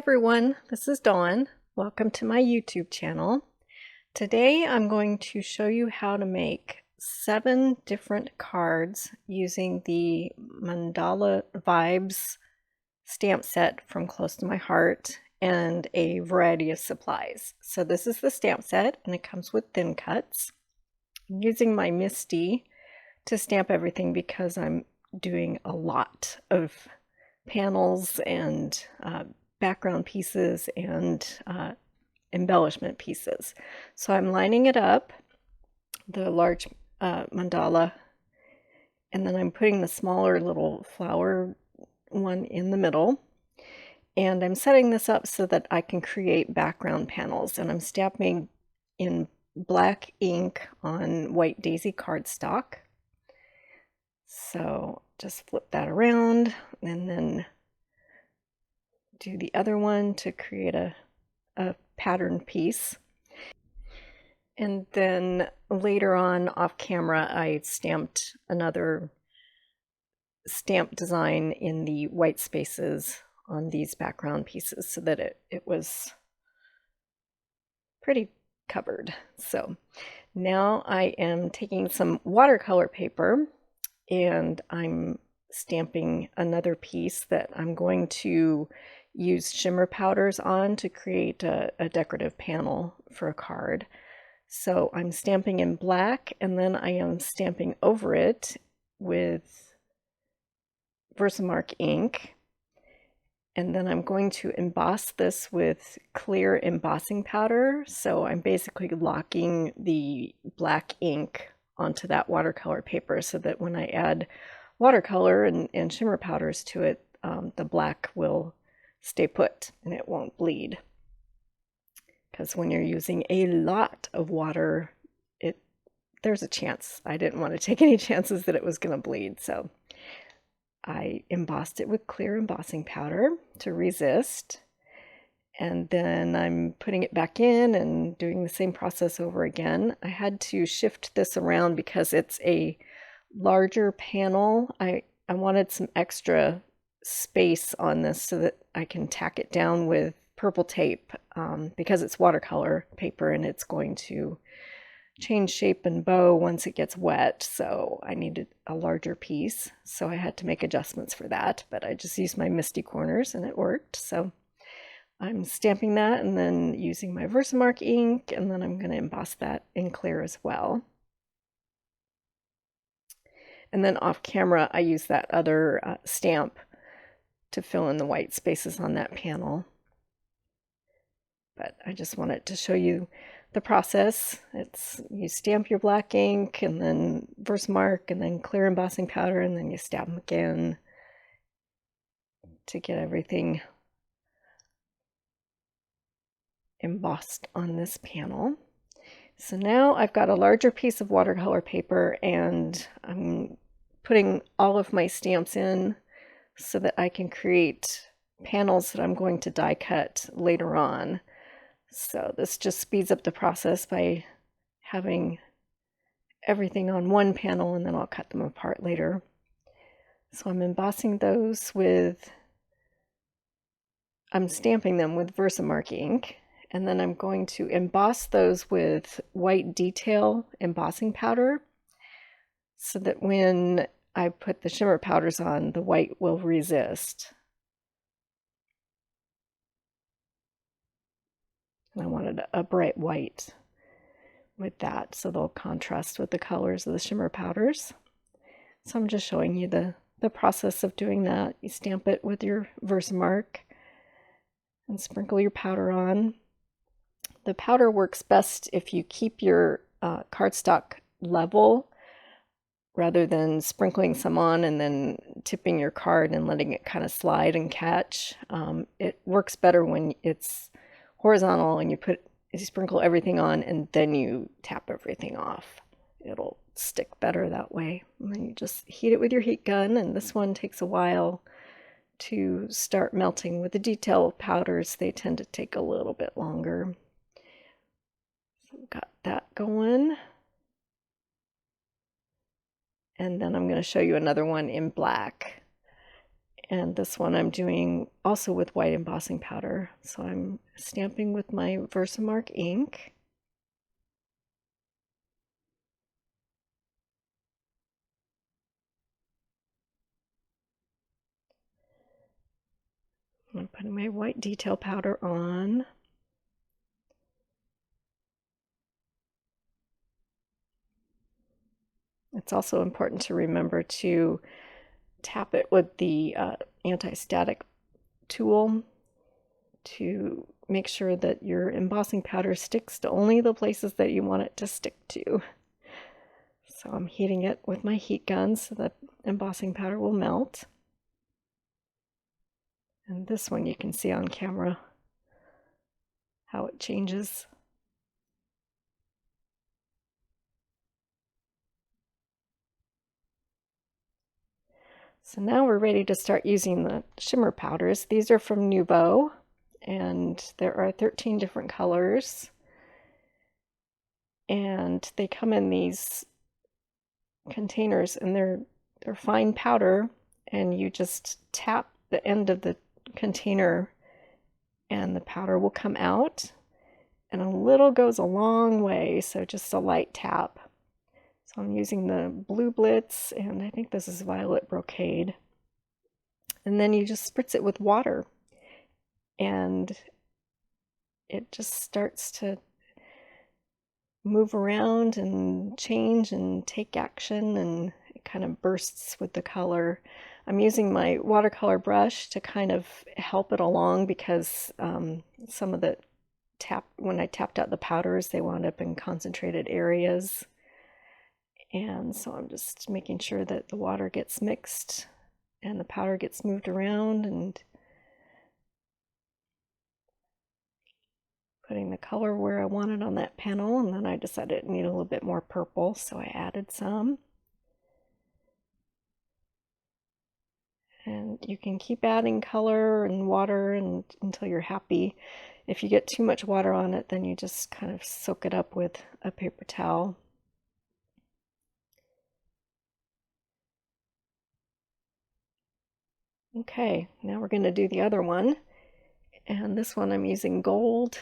everyone, this is Dawn. Welcome to my YouTube channel. Today I'm going to show you how to make 7 different cards using the Mandala Vibes stamp set from Close to My Heart and a variety of supplies. So this is the stamp set and it comes with thin cuts. I'm using my MISTI to stamp everything because I'm doing a lot of panels and background pieces and embellishment pieces. So I'm lining it up, the large mandala, and then I'm putting the smaller little flower one in the middle. And I'm setting this up so that I can create background panels, and I'm stamping in black ink on white daisy cardstock. So just flip that around and then do the other one to create a pattern piece. And then later on off camera I stamped another stamp design in the white spaces on these background pieces so that it was pretty covered. So now I am taking some watercolor paper and I'm stamping another piece that I'm going to use shimmer powders on to create a decorative panel for a card. So I'm stamping in black and then I am stamping over it with Versamark ink. And then I'm going to emboss this with clear embossing powder. So I'm basically locking the black ink onto that watercolor paper so that when I add watercolor and shimmer powders to it, the black will stay put and it won't bleed. Because when you're using a lot of water, there's a chance. I didn't want to take any chances that it was going to bleed, so I embossed it with clear embossing powder to resist. And then I'm putting it back in and doing the same process over again. I had to shift this around because it's a larger panel. I wanted some extra space on this so that I can tack it down with purple tape because it's watercolor paper and it's going to change shape and bow once it gets wet. So I needed a larger piece. So I had to make adjustments for that, but I just used my MISTI corners and it worked. So I'm stamping that and then using my Versamark ink, and then I'm going to emboss that in clear as well. And then off camera, I use that other stamp to fill in the white spaces on that panel. But I just wanted to show you the process. You stamp your black ink and then Versamark and then clear embossing powder, and then you stamp them again to get everything embossed on this panel. So now I've got a larger piece of watercolor paper and I'm putting all of my stamps in so that I can create panels that I'm going to die cut later on. So this just speeds up the process by having everything on one panel and then I'll cut them apart later. So I'm embossing those I'm stamping them with Versamark ink, and then I'm going to emboss those with white detail embossing powder so that when I put the shimmer powders on, the white will resist. And I wanted a bright white with that, so they'll contrast with the colors of the shimmer powders. So I'm just showing you the process of doing that. You stamp it with your Versamark and sprinkle your powder on. The powder works best if you keep your cardstock level rather than sprinkling some on and then tipping your card and letting it kind of slide and catch. It works better when it's horizontal and you sprinkle everything on and then you tap everything off. It'll stick better that way. And then you just heat it with your heat gun, and this one takes a while to start melting. With the detail powders, they tend to take a little bit longer. So got that going. And then I'm going to show you another one in black. And this one I'm doing also with white embossing powder. So I'm stamping with my Versamark ink. I'm putting my white detail powder on. It's also important to remember to tap it with the anti-static tool to make sure that your embossing powder sticks to only the places that you want it to stick to. So I'm heating it with my heat gun so that embossing powder will melt. And this one you can see on camera how it changes. So now we're ready to start using the shimmer powders. These are from Nuvo, and there are 13 different colors. And they come in these containers, and they're fine powder, and you just tap the end of the container and the powder will come out, and a little goes a long way, so just a light tap. So I'm using the Blue Blitz, and I think this is Violet Brocade. And then you just spritz it with water, and it just starts to move around and change and take action, and it kind of bursts with the color. I'm using my watercolor brush to kind of help it along because some of the when I tapped out the powders, they wound up in concentrated areas. And so I'm just making sure that the water gets mixed and the powder gets moved around and putting the color where I want it on that panel. And then I decided it needed a little bit more purple, so I added some. And you can keep adding color and water until you're happy. If you get too much water on it, then you just kind of soak it up with a paper towel. Okay, now we're going to do the other one. And this one I'm using gold.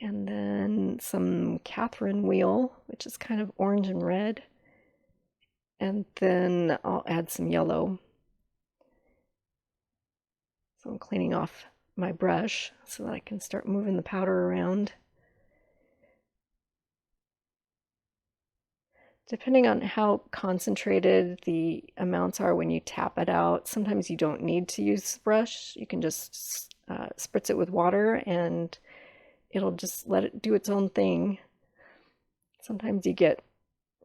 And then some Catherine wheel, which is kind of orange and red. And then I'll add some yellow. So I'm cleaning off my brush so that I can start moving the powder around. Depending on how concentrated the amounts are when you tap it out, sometimes you don't need to use the brush. You can just spritz it with water and it'll just let it do its own thing. Sometimes you get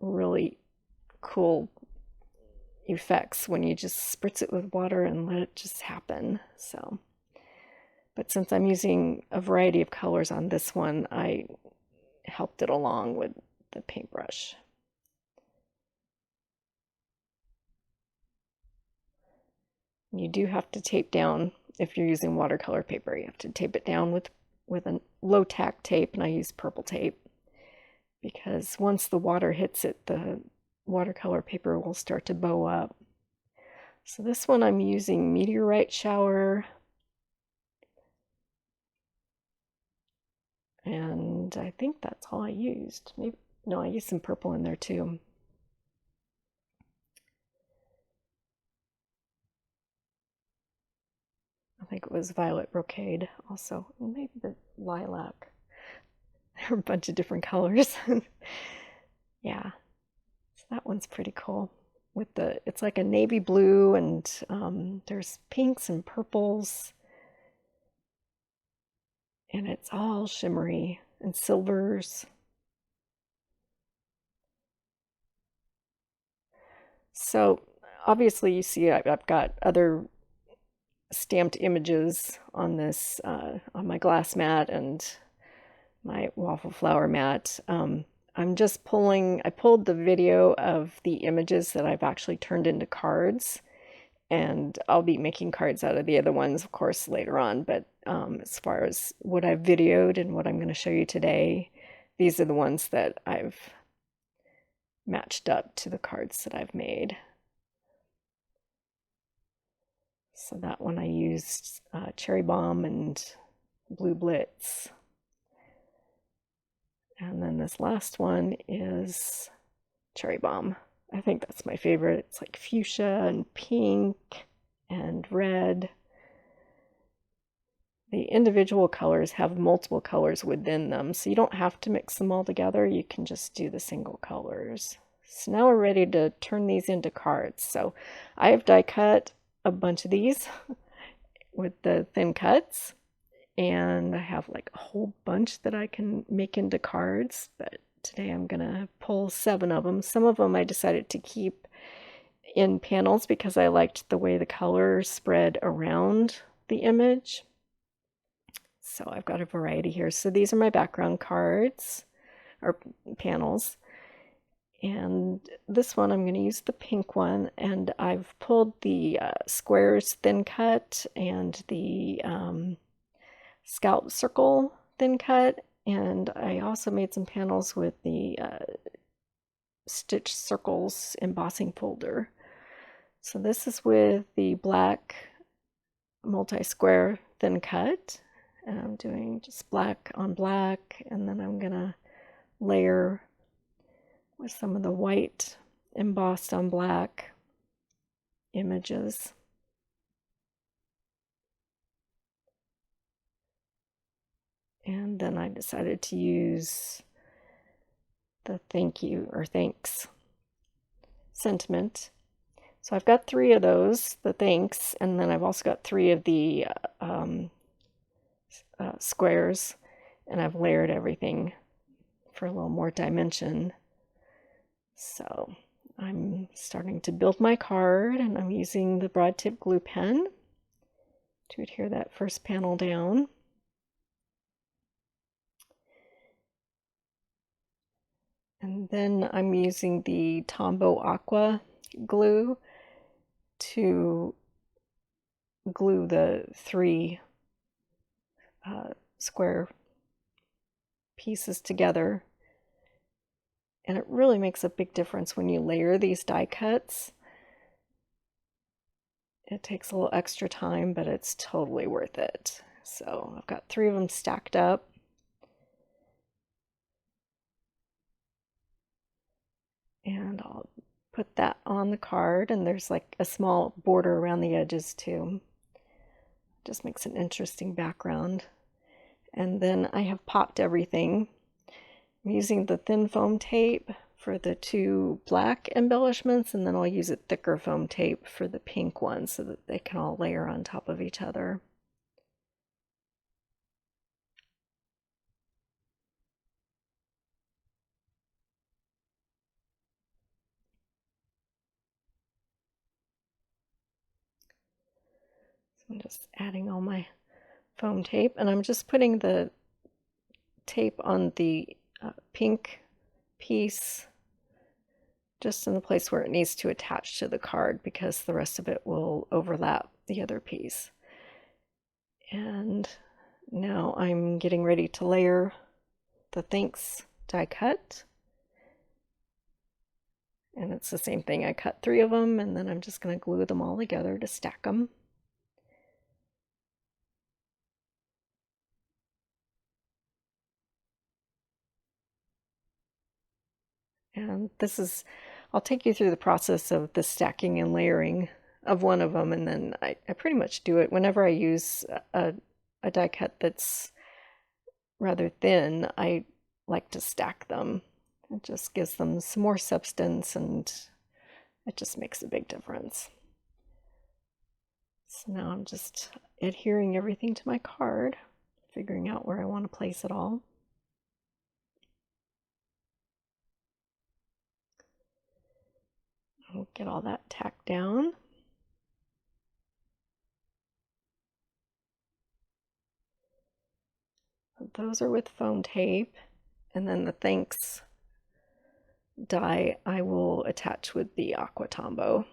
really cool effects when you just spritz it with water and let it just happen. So, but since I'm using a variety of colors on this one, I helped it along with the paintbrush. You do have to tape down if you're using watercolor paper. You have to tape it down with a low tack tape, and I use purple tape because once the water hits it, the watercolor paper will start to bow up. So this one I'm using Meteorite Shower, and I think that's all I used. Maybe no, I used some purple in there too. I think it was Violet Brocade also, and maybe the lilac. There are a bunch of different colors. Yeah, so that one's pretty cool. With it's like a navy blue, and there's pinks and purples, and it's all shimmery and silvers. So obviously you see I've got other stamped images on this, on my glass mat and my waffle flower mat. I'm just I pulled the video of the images that I've actually turned into cards, and I'll be making cards out of the other ones, of course, later on. But as far as what I've videoed and what I'm going to show you today, these are the ones that I've matched up to the cards that I've made. So that one I used Cherry Bomb and Blue Blitz. And then this last one is Cherry Bomb. I think that's my favorite. It's like fuchsia and pink and red. The individual colors have multiple colors within them, so you don't have to mix them all together. You can just do the single colors. So now we're ready to turn these into cards. So I have die cut a bunch of these with the thin cuts, and I have like a whole bunch that I can make into cards, but today I'm gonna pull 7 of them. Some of them I decided to keep in panels because I liked the way the color spread around the image. So I've got a variety here. So these are my background cards or panels. And this one, I'm going to use the pink one. And I've pulled the squares thin cut and the scallop circle thin cut. And I also made some panels with the stitch circles embossing folder. So this is with the black multi-square thin cut. And I'm doing just black on black, and then I'm gonna layer with some of the white embossed on black images. And then I decided to use the thank you or thanks sentiment. So I've got 3 of those, the thanks, and then I've also got 3 of the squares, and I've layered everything for a little more dimension. So I'm starting to build my card, and I'm using the broad tip glue pen to adhere that first panel down. And then I'm using the Tombow Aqua glue to glue the 3 square pieces together. And it really makes a big difference when you layer these die cuts. It takes a little extra time, but it's totally worth it. So I've got 3 of them stacked up. And I'll put that on the card, and there's like a small border around the edges too. Just makes an interesting background. And then I have popped everything. I'm using the thin foam tape for the 2 black embellishments, and then I'll use a thicker foam tape for the pink ones so that they can all layer on top of each other. So I'm just adding all my foam tape, and I'm just putting the tape on the pink piece just in the place where it needs to attach to the card, because the rest of it will overlap the other piece. And now I'm getting ready to layer the thanks die cut. And it's the same thing. I cut 3 of them, and then I'm just going to glue them all together to stack them. And this is, I'll take you through the process of the stacking and layering of one of them, and then I pretty much do it whenever I use a die cut that's rather thin. I like to stack them. It just gives them some more substance, and it just makes a big difference. So now I'm just adhering everything to my card, figuring out where I want to place it all. I'll get all that tacked down. Those are with foam tape, and then the thanks die I will attach with the Aqua Tombow.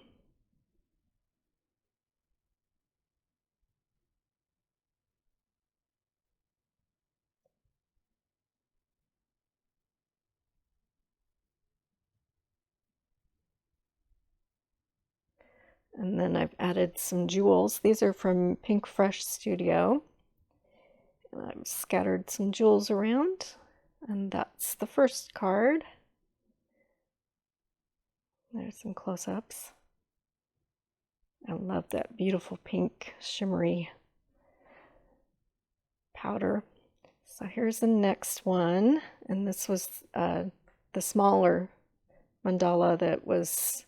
And then I've added some jewels. These are from PinkFresh Studio. And I've scattered some jewels around. And that's the first card. There's some close-ups. I love that beautiful pink shimmery powder. So here's the next one. And this was the smaller mandala that was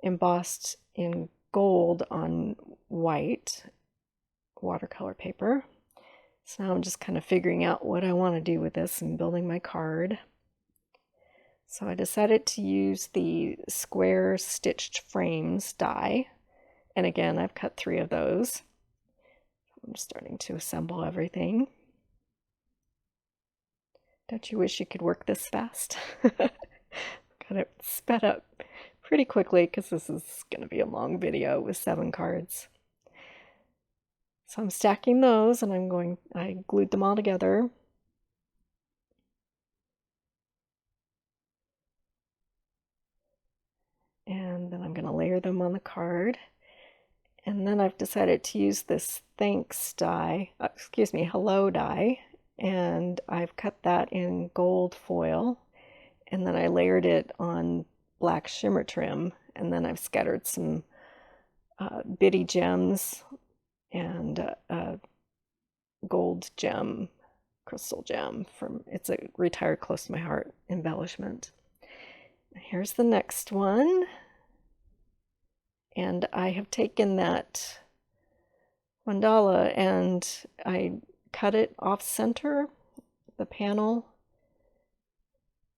embossed in gold on white watercolor paper. So now I'm just kind of figuring out what I want to do with this and building my card. So I decided to use the square stitched frames die. And again, I've cut 3 of those. I'm starting to assemble everything. Don't you wish you could work this fast? Got it sped up pretty quickly because this is going to be a long video with 7 cards. So I'm stacking those and I glued them all together. And then I'm going to layer them on the card. And then I've decided to use this thanks die, hello die, and I've cut that in gold foil, and then I layered it on black shimmer trim, and then I've scattered some bitty gems and a gold gem, crystal gem it's a retired close to my heart embellishment. Here's the next one. And I have taken that mandala and I cut it off center, the panel,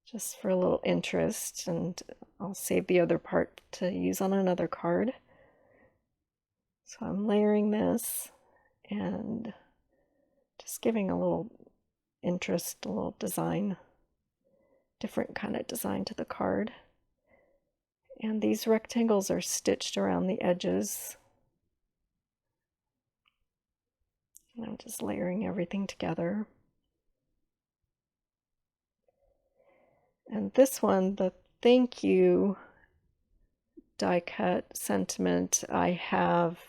just for a little interest, and I'll save the other part to use on another card. So I'm layering this and just giving a little interest, a little design, different kind of design to the card. And these rectangles are stitched around the edges. And I'm just layering everything together. And this one, the thank you die cut sentiment, I have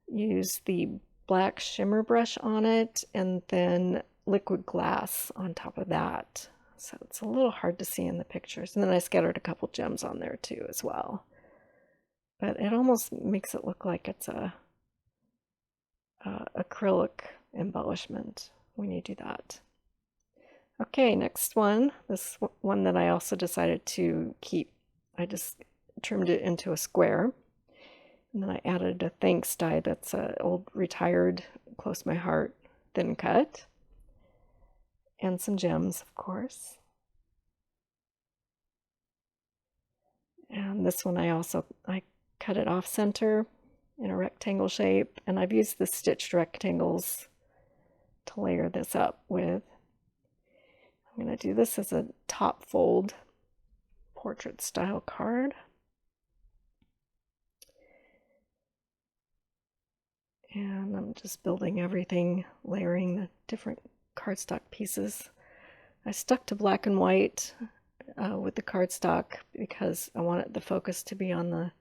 used the black shimmer brush on it and then liquid glass on top of that. So it's a little hard to see in the pictures. And then I scattered a couple gems on there too as well. But it almost makes it look like it's a acrylic embellishment when you do that. Okay, next one. This one that I also decided to keep. I just trimmed it into a square. And then I added a thanks die that's an old retired, close to my heart, thin cut. And some gems, of course. And this one I cut it off center in a rectangle shape, and I've used the stitched rectangles to layer this up with. I'm going to do this as a top fold portrait style card. And I'm just building everything, layering the different cardstock pieces. I stuck to black and white with the cardstock because I wanted the focus to be on the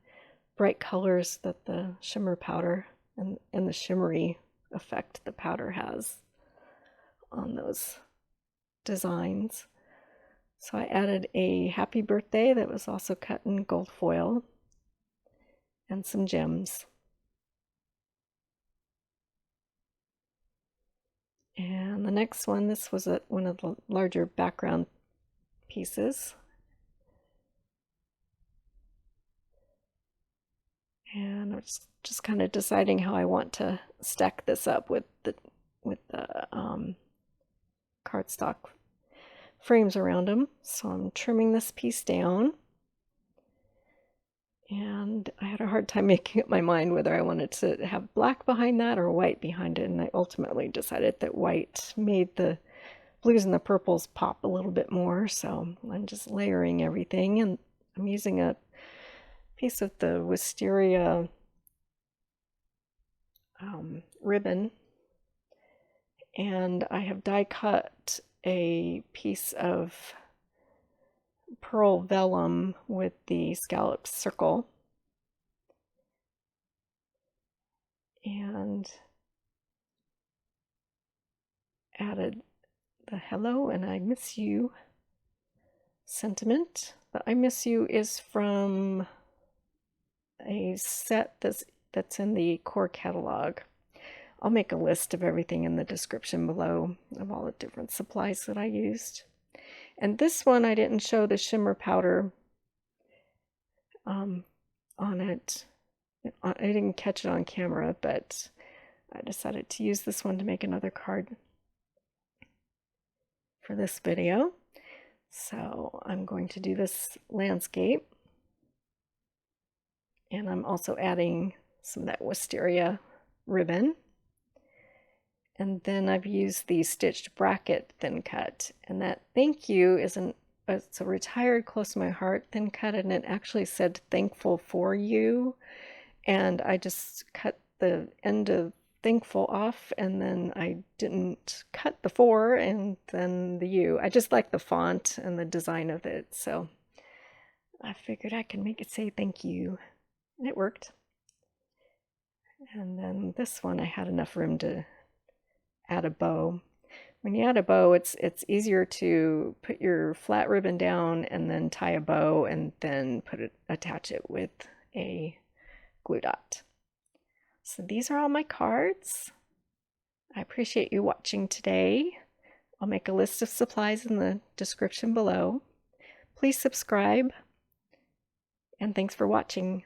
bright colors that the shimmer powder and the shimmery effect the powder has on those designs. So I added a happy birthday that was also cut in gold foil and some gems. And the next one, this was one of the larger background pieces. And I'm just kind of deciding how I want to stack this up with the cardstock frames around them. So I'm trimming this piece down. And I had a hard time making up my mind whether I wanted to have black behind that or white behind it. And I ultimately decided that white made the blues and the purples pop a little bit more. So I'm just layering everything. And I'm using a piece of the wisteria ribbon. And I have die cut a piece of pearl vellum with the scalloped circle. and added the hello and I miss you sentiment. The I miss you is from a set that's in the core catalog. I'll make a list of everything in the description below of all the different supplies that I used. And this one I didn't show the shimmer powder on it. I didn't catch it on camera, but I decided to use this one to make another card for this video. So I'm going to do this landscape. And I'm also adding some of that wisteria ribbon. And then I've used the stitched bracket thin cut. And that thank you is it's a retired close to my heart thin cut, and it actually said thankful for you. And I just cut the end of thankful off, and then I didn't cut the for and then the you. I just like the font and the design of it, so I figured I can make it say thank you, and it worked. And then this one I had enough room to add a bow. When you add a bow, it's easier to put your flat ribbon down and then tie a bow and then attach it with a glue dot. So these are all my cards. I appreciate you watching today. I'll make a list of supplies in the description below. Please subscribe, and thanks for watching.